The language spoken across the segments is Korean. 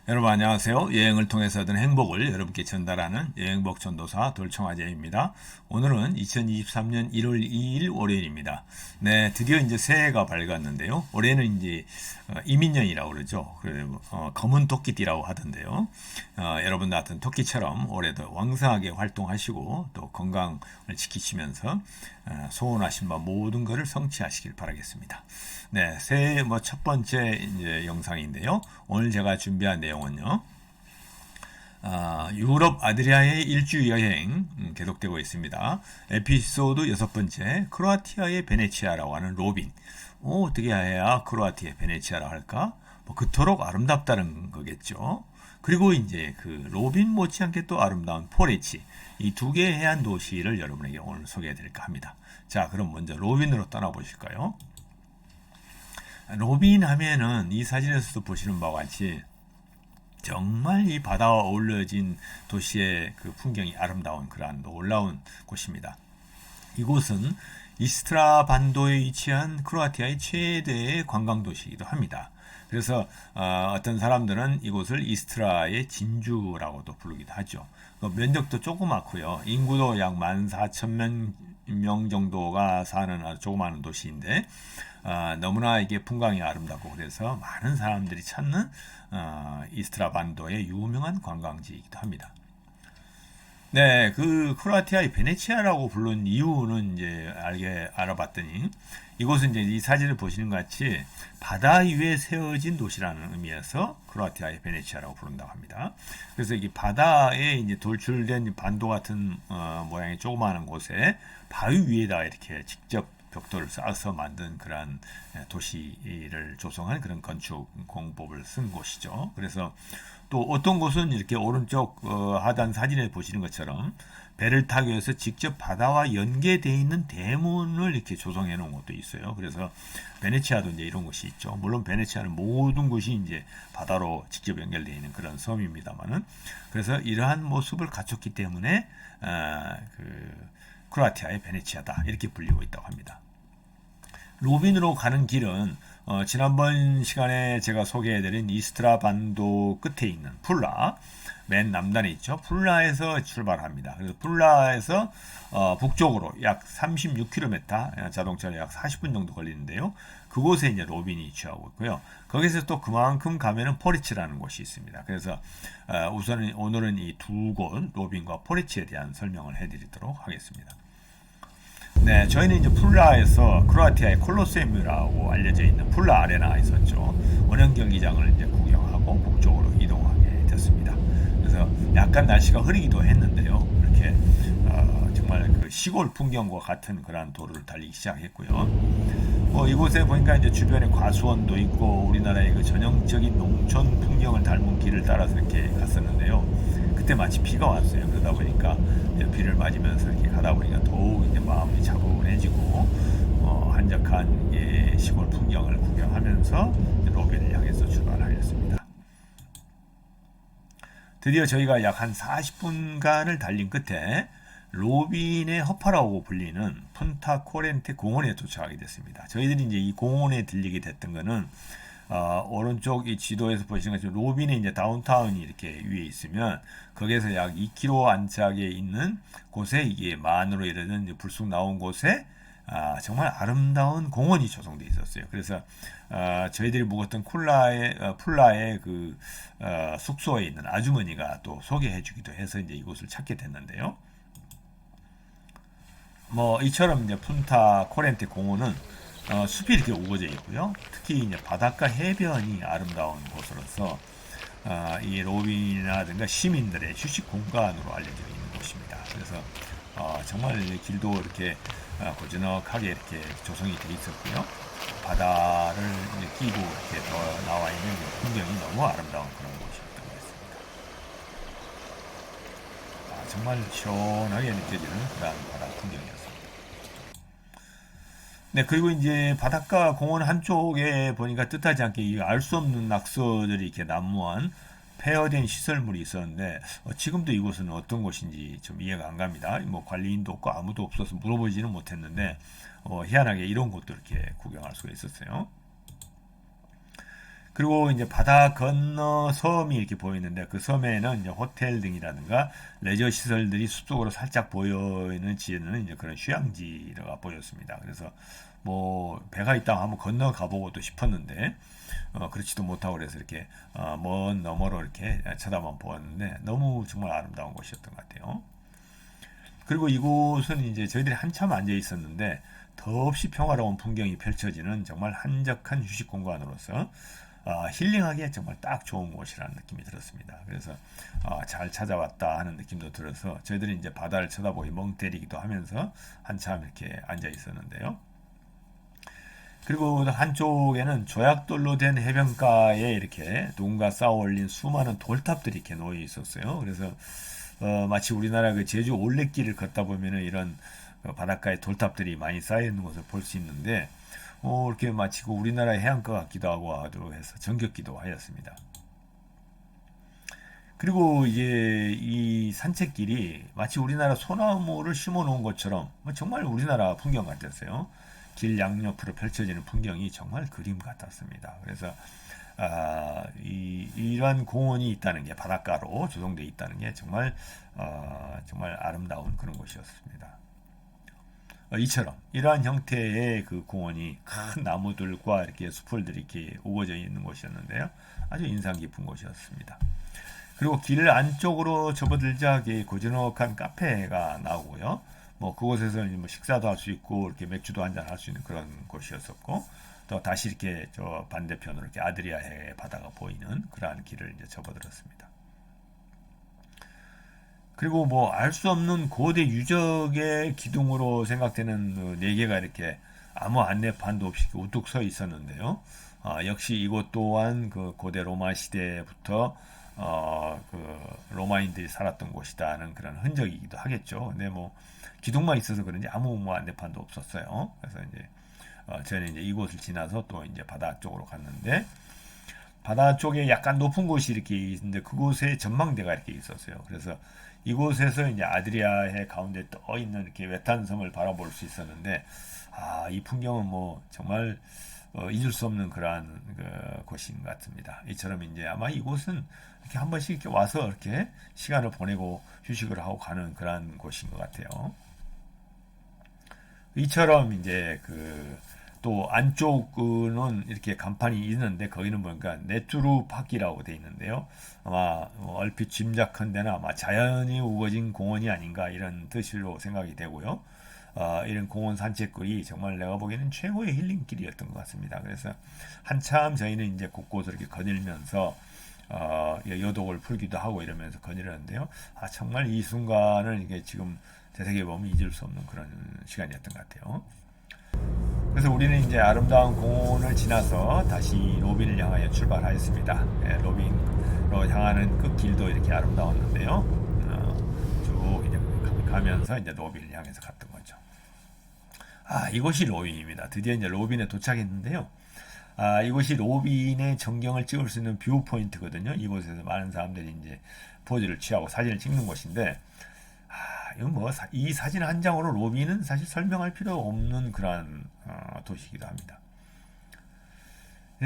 여러분 안녕하세요. 여행을 통해서 얻은 행복을 여러분께 전달하는 여행복 전도사 돌청아제입니다. 오늘은 2023년 1월 2일 월요일입니다. 네, 드디어 이제 새해가 밝았는데요. 올해는 이제 이민년이라고 그러죠. 검은 토끼띠라고 하던데요. 여러분 같은 토끼처럼 올해도 왕성하게 활동하시고 또 건강을 지키시면서 소원하신 바 모든 것을 성취하시길 바라겠습니다. 네, 새해 첫 번째 이제 영상인데요. 오늘 제가 준비한 내용은요. 유럽 아드리아의 일주 여행 계속되고 있습니다. 에피소드 여섯 번째, 크로아티아의 베네치아라고 하는 로빈. 어떻게 해야 크로아티아의 베네치아라고 할까? 그토록 아름답다는 거겠죠. 그리고 이제 그 로빈 못지않게 또 아름다운 포레치. 이 두 개의 해안 도시를 여러분에게 오늘 소개해 드릴까 합니다. 자, 그럼 먼저 로빈으로 떠나보실까요? 로빈 하면은 이 사진에서도 보시는 바와 같이 정말 이 바다와 어우러진 도시의 그 풍경이 아름다운 그러한 놀라운 곳입니다. 이곳은 이스트라 반도에 위치한 크로아티아의 최대의 관광도시이기도 합니다. 그래서 어떤 사람들은 이곳을 이스트라의 진주라고도 부르기도 하죠. 면적도 조그맣고요. 인구도 약 14,000명 정도가 사는 아주 조그마한 도시인데 너무나 이게 풍광이 아름답고 그래서 많은 사람들이 찾는 이스트라 반도의 유명한 관광지이기도 합니다. 네, 그 크로아티아의 베네치아라고 부른 이유는 이제 알아봤더니 이곳은 이제 이 사진을 보시는 것 같이 바다 위에 세워진 도시라는 의미에서 크로아티아의 베네치아라고 부른다고 합니다. 그래서 이게 바다에 이제 돌출된 반도 같은 모양의 조그마한 곳에 바위 위에다가 이렇게 직접 벽돌을 쌓아서 만든 그런 도시를 조성한 그런 건축 공법을 쓴 곳이죠. 그래서 또 어떤 곳은 이렇게 오른쪽 하단 사진에 보시는 것처럼 배를 타기 위해서 직접 바다와 연계되어 있는 대문을 이렇게 조성해 놓은 곳도 있어요. 그래서 베네치아도 이제 이런 곳이 있죠. 물론 베네치아는 모든 곳이 이제 바다로 직접 연결되어 있는 그런 섬입니다만은 그래서 이러한 모습을 갖췄기 때문에 크로아티아의 베네치아다 이렇게 불리고 있다고 합니다. 로빈으로 가는 길은 지난번 시간에 제가 소개해드린 이스트라 반도 끝에 있는 풀라 맨 남단에 있죠. 풀라에서 출발합니다. 그래서 풀라에서 북쪽으로 약 36km 자동차로 약 40분 정도 걸리는데요. 그곳에 이제 로빈이 위치하고 있고요. 거기서 또 그만큼 가면은 포리치라는 곳이 있습니다. 그래서 우선 오늘은 이 두 곳 로빈과 포리치에 대한 설명을 해드리도록 하겠습니다. 네, 저희는 이제 풀라에서 크로아티아의 콜로세움이라고 알려져 있는 풀라 아레나 있었죠. 원형 경기장을 이제 구경하고 북쪽으로 이동하게 됐습니다. 그래서 약간 날씨가 흐리기도 했는데요. 이렇게 정말 그 시골 풍경과 같은 그런 도로를 달리기 시작했고요. 이곳에 보니까 이제 주변에 과수원도 있고 우리나라의 그 전형적인 농촌 풍경을 닮은 길을 따라서 이렇게 갔었는데요. 그때 마치 비가 왔어요. 그러다 보니까 비를 맞으면서 이렇게 가다 보니까 더욱 이제 마음이 차분해지고 한적한 시골 풍경을 구경하면서 로빈을 향해서 출발하였습니다. 드디어 저희가 약 한 40분간을 달린 끝에 로빈의 허파라고 불리는 푼타 코렌테 공원에 도착하게 됐습니다. 저희들이 이제 이 공원에 들리게 됐던 거는 오른쪽 이 지도에서 보시는 것처럼 로빈의 이제 다운타운이 이렇게 위에 있으면 거기에서 약 2km 안짝에 있는 곳에 이게 만으로 이르는 불쑥 나온 곳에 정말 아름다운 공원이 조성되어 있었어요. 그래서 저희들이 묵었던 풀라의 그 숙소에 있는 아주머니가 또 소개해주기도 해서 이제 이곳을 찾게 됐는데요. 이처럼 이제 푼타 코렌테 공원은 숲이 이렇게 우거져 있고요. 특히 이제 바닷가 해변이 아름다운 곳으로서 이 로빈이라든가 시민들의 휴식 공간으로 알려져 있는 곳입니다. 그래서 정말 길도 이렇게 고즈넉하게 이렇게 조성이 되어 있었고요. 바다를 끼고 이렇게 나와 있는 풍경이 너무 아름다운 그런 곳이었던 것 같습니다. 정말 시원하게 느껴지는 그런 바다 풍경이었습니다. 네, 그리고 이제 바닷가 공원 한쪽에 보니까 뜻하지 않게 알 수 없는 낙서들이 이렇게 난무한 폐허된 시설물이 있었는데 지금도 이곳은 어떤 곳인지 좀 이해가 안 갑니다. 관리인도 없고 아무도 없어서 물어보지는 못했는데 희한하게 이런 곳도 이렇게 구경할 수가 있었어요. 그리고 이제 바다 건너 섬이 이렇게 보이는데 그 섬에는 이제 호텔 등이라든가 레저 시설들이 숲속으로 살짝 보이는 지에는 이제 그런 휴양지가 보였습니다. 그래서 뭐 배가 있다 한번 건너가 보고도 싶었는데 그렇지도 못하고 그래서 이렇게 먼 너머로 이렇게 쳐다만 보았는데 너무 정말 아름다운 곳이었던 것 같아요. 그리고 이곳은 이제 저희들이 한참 앉아 있었는데 더없이 평화로운 풍경이 펼쳐지는 정말 한적한 휴식 공간으로서 힐링하기에 정말 딱 좋은 곳이라는 느낌이 들었습니다. 그래서 잘 찾아왔다 하는 느낌도 들어서 저희들이 이제 바다를 쳐다보기 멍 때리기도 하면서 한참 이렇게 앉아 있었는데요. 그리고 한쪽에는 조약돌로 된 해변가에 이렇게 누군가 쌓아 올린 수많은 돌탑들이 이렇게 놓여 있었어요. 그래서 마치 우리나라 그 제주 올레길을 걷다 보면은 이런 바닷가에 돌탑들이 많이 쌓여 있는 것을 볼 수 있는데 이렇게 마치 그 우리나라 해안가 같기도 하고 해서 정겹기도 하였습니다. 그리고 이제 이 산책길이 마치 우리나라 소나무를 심어 놓은 것처럼 정말 우리나라 풍경 같았어요. 길 양옆으로 펼쳐지는 풍경이 정말 그림 같았습니다. 그래서 이러한 공원이 있다는 게 바닷가로 조성되어 있다는 게 정말 정말 아름다운 그런 곳이었습니다. 이처럼 이러한 형태의 그 공원이 큰 나무들과 이렇게 숲들이 이렇게 우거져 있는 곳이었는데요. 아주 인상 깊은 곳이었습니다. 그리고 길 안쪽으로 접어들자 고즈넉한 카페가 나오고요. 뭐 그곳에서 뭐 식사도 할 수 있고 이렇게 맥주도 한잔 할 수 있는 그런 곳이었었고 또 다시 이렇게 저 반대편으로 이렇게 아드리아해 바다가 보이는 그러한 길을 이제 접어들었습니다. 그리고 뭐 알 수 없는 고대 유적의 기둥으로 생각되는 네 개가 이렇게 아무 안내판도 없이 우뚝 서 있었는데요. 역시 이곳 또한 그 고대 로마 시대부터 그 로마인들이 살았던 곳이다는 그런 흔적이기도 하겠죠. 근데 뭐 기둥만 있어서 그런지 아무 뭐 안내판도 없었어요. 그래서 이제 저는 이제 이곳을 지나서 또 이제 바다 쪽으로 갔는데 바다 쪽에 약간 높은 곳이 이렇게 있는데 그곳에 전망대가 이렇게 있었어요. 그래서 이곳에서 이제 아드리아해 가운데 떠 있는 이렇게 외딴섬을 바라볼 수 있었는데 이 풍경은 뭐 정말 잊을 수 없는 그러한 그 곳인 것 같습니다. 이처럼 이제 아마 이곳은 이렇게 한 번씩 이렇게 와서 이렇게 시간을 보내고 휴식을 하고 가는 그러한 곳인 것 같아요. 이처럼 이제 그 또 안쪽은 이렇게 간판이 있는데 거기는 뭔가 네투루 파키라고 돼 있는데요. 아마 얼핏 짐작한데는 아마 자연이 우거진 공원이 아닌가 이런 뜻으로 생각이 되고요. 이런 공원 산책길이 정말 내가 보기에는 최고의 힐링길이었던 것 같습니다. 그래서 한참 저희는 이제 곳곳을 이렇게 거닐면서 여독을 풀기도 하고 이러면서 거닐었는데요. 정말 이 순간을 이게 지금 되새겨 보면 잊을 수 없는 그런 시간이었던 것 같아요. 그래서 우리는 이제 아름다운 공원을 지나서 다시 로빈을 향하여 출발하였습니다. 로빈으로 향하는 그 길도 이렇게 아름다웠는데요. 쭉 이제 가면서 이제 로빈을 향해서 갔던 거죠. 이곳이 로빈입니다. 드디어 이제 로빈에 도착했는데요. 이곳이 로빈의 전경을 찍을 수 있는 뷰 포인트거든요. 이곳에서 많은 사람들이 이제 포즈를 취하고 사진을 찍는 곳인데, 이건 뭐, 이 사진 한 장으로 로빈은 사실 설명할 필요 없는 그런 도시이기도 합니다.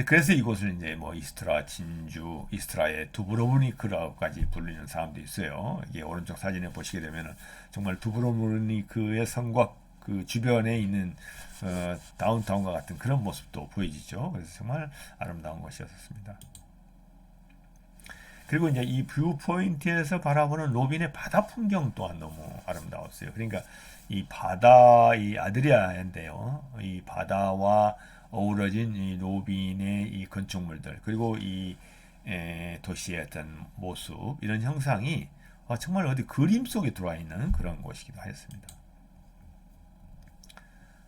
그래서 이곳을 이제 뭐 이스트라 진주, 이스트라의 두브로브니크라고까지 불리는 사람도 있어요. 이게 오른쪽 사진에 보시게 되면은 정말 두브로브니크의 성곽 그 주변에 있는 다운타운과 같은 그런 모습도 보이죠. 그래서 정말 아름다운 곳이었습니다. 그리고 이제 이 뷰 포인트에서 바라보는 로빈의 바다 풍경 또한 너무 아름다웠어요. 그러니까 이 바다, 이 아드리아인데요. 이 바다와 어우러진 이 로빈의 이 건축물들, 그리고 이 도시의 어떤 모습, 이런 형상이 정말 어디 그림 속에 들어와 있는 그런 곳이기도 하였습니다.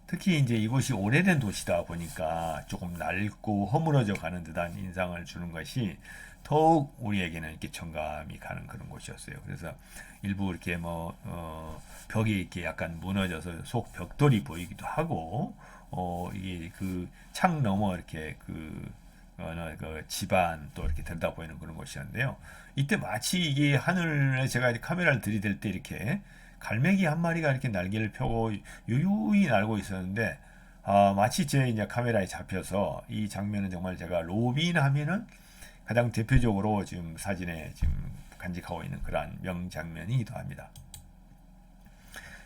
특히 이제 이곳이 오래된 도시다 보니까 조금 낡고 허물어져 가는 듯한 인상을 주는 것이 더욱 우리에게는 이렇게 정감이 가는 그런 곳이었어요. 그래서 일부 이렇게 벽이 이렇게 약간 무너져서 속 벽돌이 보이기도 하고, 이게 그 창 너머 이렇게 그 집안 또 이렇게 들다 보이는 그런 곳이었는데요. 이때 마치 이게 하늘에 제가 카메라를 들이댈 때 이렇게 갈매기 한 마리가 이렇게 날개를 펴고 유유히 날고 있었는데, 마치 제 이제 카메라에 잡혀서 이 장면은 정말 제가 로빈 하면은 가장 대표적으로 지금 사진에 지금 간직하고 있는 그러한 명장면이기도 합니다.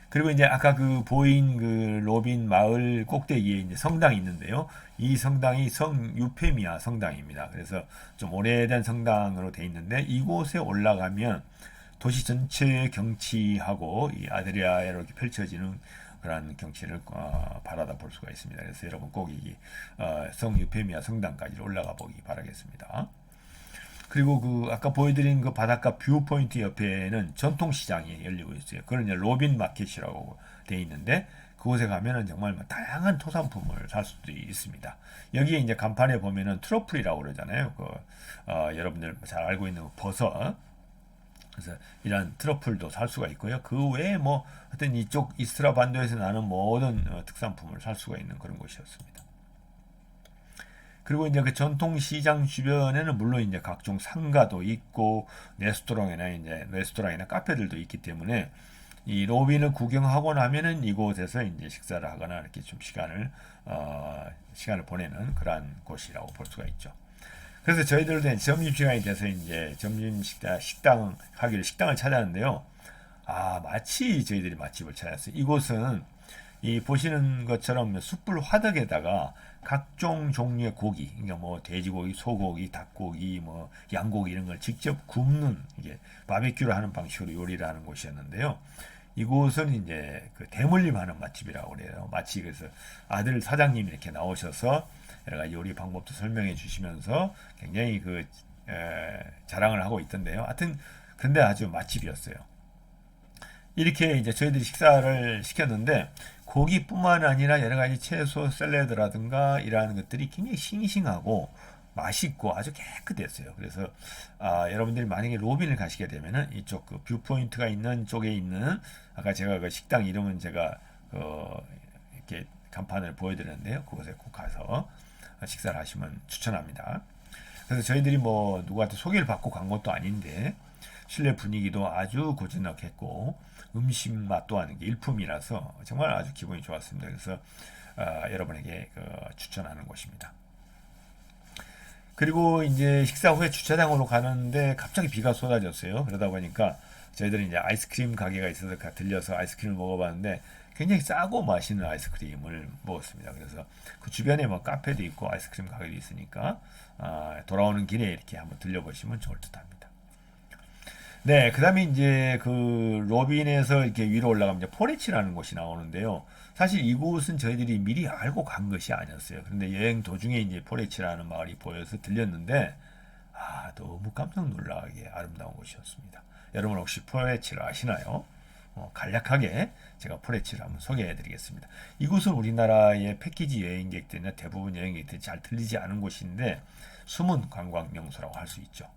그리고 이제 아까 그 보인 그 로빈 마을 꼭대기에 이제 성당이 있는데요. 이 성당이 성 유페미아 성당입니다. 그래서 좀 오래된 성당으로 돼 있는데 이곳에 올라가면 도시 전체의 경치하고 이 아드리아에 이렇게 펼쳐지는 그런 경치를 바라다 볼 수가 있습니다. 그래서 여러분 꼭 이 성 유페미아 성당까지 올라가 보기 바라겠습니다. 그리고 그 아까 보여드린 그 바닷가 뷰 포인트 옆에는 전통시장이 열리고 있어요. 그건 이제 로빈 마켓이라고 되어 있는데 그곳에 가면은 정말 다양한 토산품을 살 수도 있습니다. 여기에 이제 간판에 보면은 트러플이라고 그러잖아요. 여러분들 잘 알고 있는 버섯. 그래서 이런 트러플도 살 수가 있고요. 그 외에 뭐 하여튼 이쪽 이스트라 반도에서 나는 모든 특산품을 살 수가 있는 그런 곳이었습니다. 그리고 이제 그 전통 시장 주변에는 물론 이제 각종 상가도 있고 레스토랑이나 카페들도 있기 때문에 이 로빈을 구경하고 나면은 이곳에서 이제 식사를 하거나 이렇게 좀 시간을 보내는 그러한 곳이라고 볼 수가 있죠. 그래서 저희들도 점심시간이 돼서 이제 식당을 찾았는데요. 마치 저희들이 맛집을 찾았어요. 이곳은 이 보시는 것처럼 숯불 화덕에다가 각종 종류의 고기, 그러니까 뭐 돼지고기, 소고기, 닭고기, 뭐 양고기 이런 걸 직접 굽는 이게 바베큐를 하는 방식으로 요리를 하는 곳이었는데요. 이곳은 이제 그 대물림하는 맛집이라고 그래요. 마치 그래서 아들 사장님이 이렇게 나오셔서 여러 가지 요리 방법도 설명해 주시면서 굉장히 자랑을 하고 있던데요. 하여튼 근데 아주 맛집이었어요. 이렇게 이제 저희들이 식사를 시켰는데 고기뿐만 아니라 여러 가지 채소 샐러드라든가 이러한 것들이 굉장히 싱싱하고 맛있고 아주 깨끗했어요. 그래서 여러분들이 만약에 로빈을 가시게 되면은 이쪽 그 뷰포인트가 있는 쪽에 있는 아까 제가 그 식당 이름은 제가 이렇게 간판을 보여드렸는데요. 그곳에 꼭 가서 식사를 하시면 추천합니다. 그래서 저희들이 뭐 누구한테 소개를 받고 간 것도 아닌데 실내 분위기도 아주 고즈넉했고 음식 맛 또한 일품이라서 정말 아주 기분이 좋았습니다. 그래서 여러분에게 추천하는 곳입니다. 그리고 이제 식사 후에 주차장으로 가는데 갑자기 비가 쏟아졌어요. 그러다 보니까 저희들은 이제 아이스크림 가게가 있어서 들려서 아이스크림을 먹어봤는데 굉장히 싸고 맛있는 아이스크림을 먹었습니다. 그래서 그 주변에 뭐 카페도 있고 아이스크림 가게도 있으니까 돌아오는 길에 이렇게 한번 들려보시면 좋을 듯합니다. 네, 그 다음에 이제 그 로빈에서 이렇게 위로 올라가면 이제 포레치라는 곳이 나오는데요. 사실 이곳은 저희들이 미리 알고 간 것이 아니었어요. 그런데 여행 도중에 이제 포레치라는 마을이 보여서 들렸는데, 너무 깜짝 놀라게 아름다운 곳이었습니다. 여러분 혹시 포레치를 아시나요? 간략하게 제가 포레치를 한번 소개해 드리겠습니다. 이곳은 우리나라의 패키지 여행객들이나 대부분 여행객들이 잘 들리지 않은 곳인데, 숨은 관광 명소라고 할 수 있죠.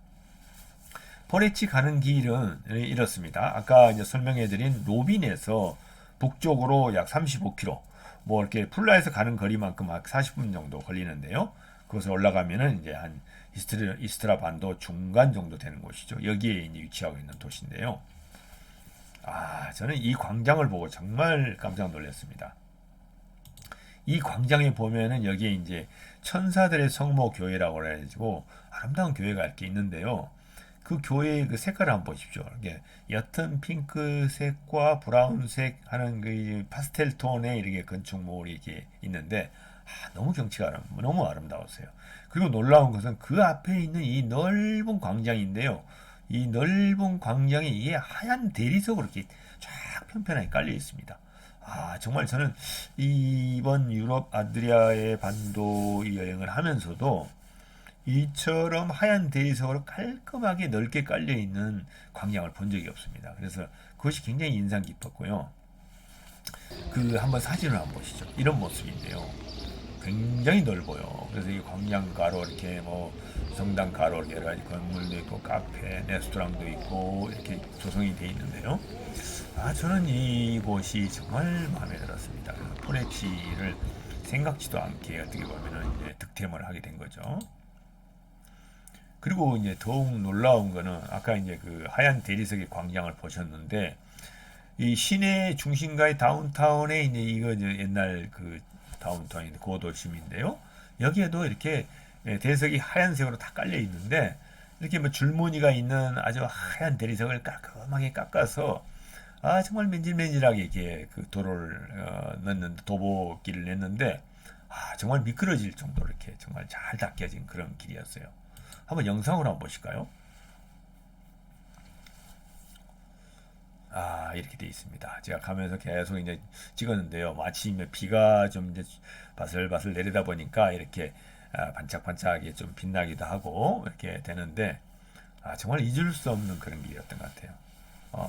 포레치 가는 길은 이렇습니다. 아까 이제 설명해드린 로빈에서 북쪽으로 약 35km, 뭐 이렇게 플라에서 가는 거리만큼 약 40분 정도 걸리는데요. 그것을 올라가면은 이제 한 이스트라 반도 중간 정도 되는 곳이죠. 여기에 이제 위치하고 있는 도시인데요. 저는 이 광장을 보고 정말 깜짝 놀랐습니다. 이 광장에 보면은 여기에 이제 천사들의 성모 교회라고 해가지고 아름다운 교회가 이렇게 있는데요. 그 교회의 그 색깔을 한번 보십시오. 이게 옅은 핑크색과 브라운색 하는 그 파스텔 톤의 이렇게 건축물이 이렇게 있는데 너무 경치가 너무 아름다웠어요. 그리고 놀라운 것은 그 앞에 있는 이 넓은 광장인데요. 이 넓은 광장에 이게 하얀 대리석으로 이렇게 쫙 편편하게 깔려 있습니다. 정말 저는 이번 유럽 아드리아의 반도 여행을 하면서도 이처럼 하얀 대리석으로 깔끔하게 넓게 깔려 있는 광장을 본 적이 없습니다. 그래서 그것이 굉장히 인상 깊었고요. 한번 사진을 한번 보시죠. 이런 모습인데요. 굉장히 넓어요. 그래서 이 광장가로 이렇게 뭐 성당 가로 여러 가지 건물도 있고 카페, 레스토랑도 있고 이렇게 조성이 되어 있는데요. 저는 이곳이 정말 마음에 들었습니다. 포레치를 생각지도 않게 어떻게 보면 이제 득템을 하게 된 거죠. 그리고 이제 더욱 놀라운 거는 아까 이제 그 하얀 대리석의 광장을 보셨는데 이 시내 중심가의 다운타운에 이제 이거 옛날 그 다운타운인데 고도심인데요. 여기에도 이렇게 대리석이 하얀색으로 다 깔려 있는데 이렇게 뭐 줄무늬가 있는 아주 하얀 대리석을 깔끔하게 깎아서 정말 맨질맨질하게 이렇게 그 도로를 넣는 도보길을 냈는데 정말 미끄러질 정도로 이렇게 정말 잘 닦여진 그런 길이었어요. 한번 영상으로 한번 보실까요? 이렇게 돼 있습니다. 제가 가면서 계속 이제 찍었는데요. 마치 비가 좀 이제 바슬바슬 내리다 보니까 이렇게 반짝반짝하게 좀 빛나기도 하고 이렇게 되는데 정말 잊을 수 없는 그런 길이었던 것 같아요.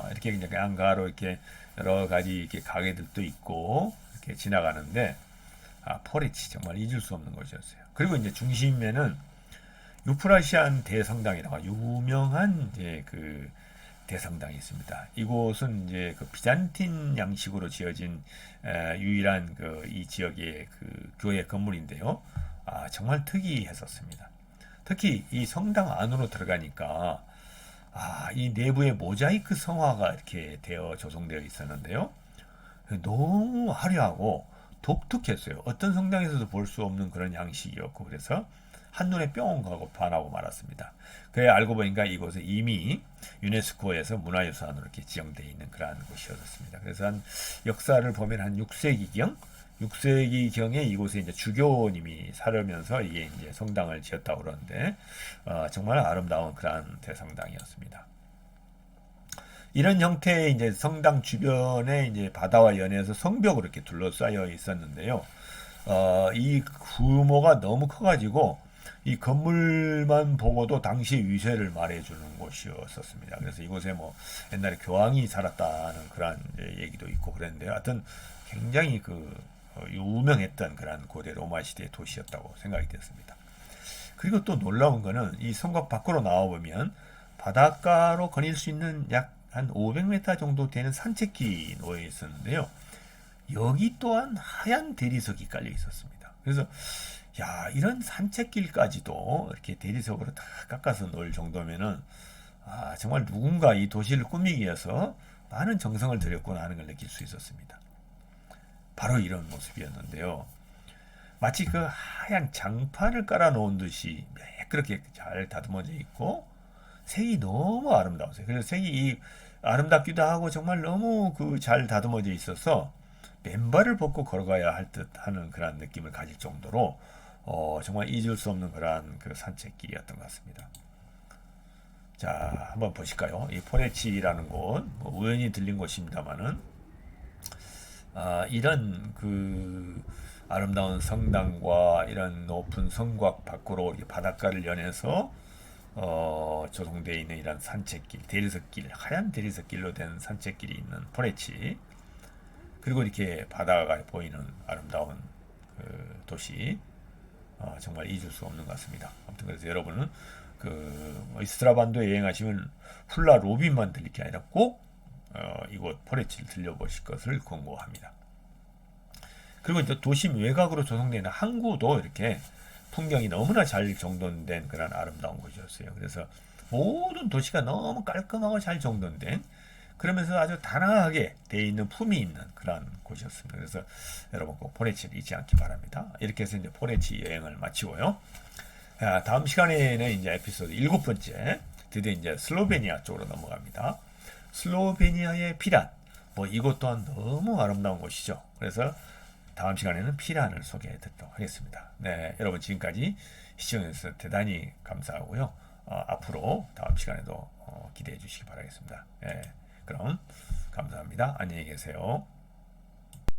이렇게 그냥 안가로 이렇게 여러 가지 이렇게 가게들도 있고 이렇게 지나가는데 포레치 정말 잊을 수 없는 곳이었어요. 그리고 이제 중심에는 유프라시안 대성당이라고 유명한 이제 그 대성당이 있습니다. 이곳은 이제 그 비잔틴 양식으로 지어진 유일한 그 이 지역의 그 교회 건물인데요. 정말 특이했었습니다. 특히 이 성당 안으로 들어가니까 이 내부에 모자이크 성화가 이렇게 되어 조성되어 있었는데요. 너무 화려하고 독특했어요. 어떤 성당에서도 볼 수 없는 그런 양식이었고 그래서 한눈에 뿅 하고 반하고 말았습니다. 그래 알고 보니까 이곳은 이미 유네스코에서 문화유산으로 이렇게 지정되어 있는 그러한 곳이었습니다. 그래서 한 역사를 보면 한 6세기경에 이곳에 이제 주교님이 살으면서 이게 이제 성당을 지었다고 그러는데 정말 아름다운 그러한 대성당이었습니다. 이런 형태의 이제 성당 주변에 이제 바다와 연해서 성벽으로 이렇게 둘러싸여 있었는데요. 이 규모가 너무 커가지고 이 건물만 보고도 당시의 위세를 말해주는 곳이었습니다. 그래서 이곳에 뭐 옛날에 교황이 살았다는 그런 얘기도 있고 그랬는데요. 하여튼 굉장히 유명했던 그런 고대 로마 시대의 도시였다고 생각이 됐습니다. 그리고 또 놀라운 거는 이 성곽 밖으로 나와보면 바닷가로 거닐 수 있는 약 한 500m 정도 되는 산책길이 놓여 있었는데요. 여기 또한 하얀 대리석이 깔려 있었습니다. 그래서 이런 산책길까지도 이렇게 대리석으로 다 깎아서 놓을 정도면은 정말 누군가 이 도시를 꾸미기 위해서 많은 정성을 들였구나 하는 걸 느낄 수 있었습니다. 바로 이런 모습이었는데요. 마치 그 하얀 장판을 깔아 놓은 듯이 매끄럽게 잘 다듬어져 있고 색이 너무 아름다웠어요. 그래서 색이 아름답기도 하고 정말 너무 잘 다듬어져 있어서 맨발을 벗고 걸어가야 할 듯 하는 그런 느낌을 가질 정도로 정말 잊을 수 없는 그러한 그 산책길이었던 것 같습니다. 자, 한번 보실까요? 이 포레치라는 곳, 우연히 들린 곳입니다만은 이런 아름다운 성당과 이런 높은 성곽 밖으로 바닷가를 연해서 조성되어 있는 이런 산책길, 대리석길, 하얀 대리석길로 된 산책길이 있는 포레치, 그리고 이렇게 바다가 보이는 아름다운 도시, 정말 잊을 수 없는 것 같습니다. 아무튼 그래서 여러분은 이스트라반도에 여행하시면 훌라 로빈만 들릴 게 아니라 꼭 이곳 포레치를 들려보실 것을 권고합니다. 그리고 이제 도심 외곽으로 조성되는 항구도 이렇게 풍경이 너무나 잘 정돈된 그런 아름다운 곳이었어요. 그래서 모든 도시가 너무 깔끔하고 잘 정돈된, 그러면서 아주 단아하게 되어 있는 품이 있는 그런 곳이었습니다. 그래서 여러분 꼭 포레치를 잊지 않기 바랍니다. 이렇게 해서 이제 포레치 여행을 마치고요. 다음 시간에는 이제 에피소드 7번째, 드디어 이제 슬로베니아 쪽으로 넘어갑니다. 슬로베니아의 피란, 이곳 또한 너무 아름다운 곳이죠. 그래서 다음 시간에는 피란을 소개해 드리도록 하겠습니다. 네, 여러분 지금까지 시청해주셔서 대단히 감사하고요. 앞으로 다음 시간에도 기대해 주시기 바라겠습니다. 네, 그럼 감사합니다. 안녕히 계세요.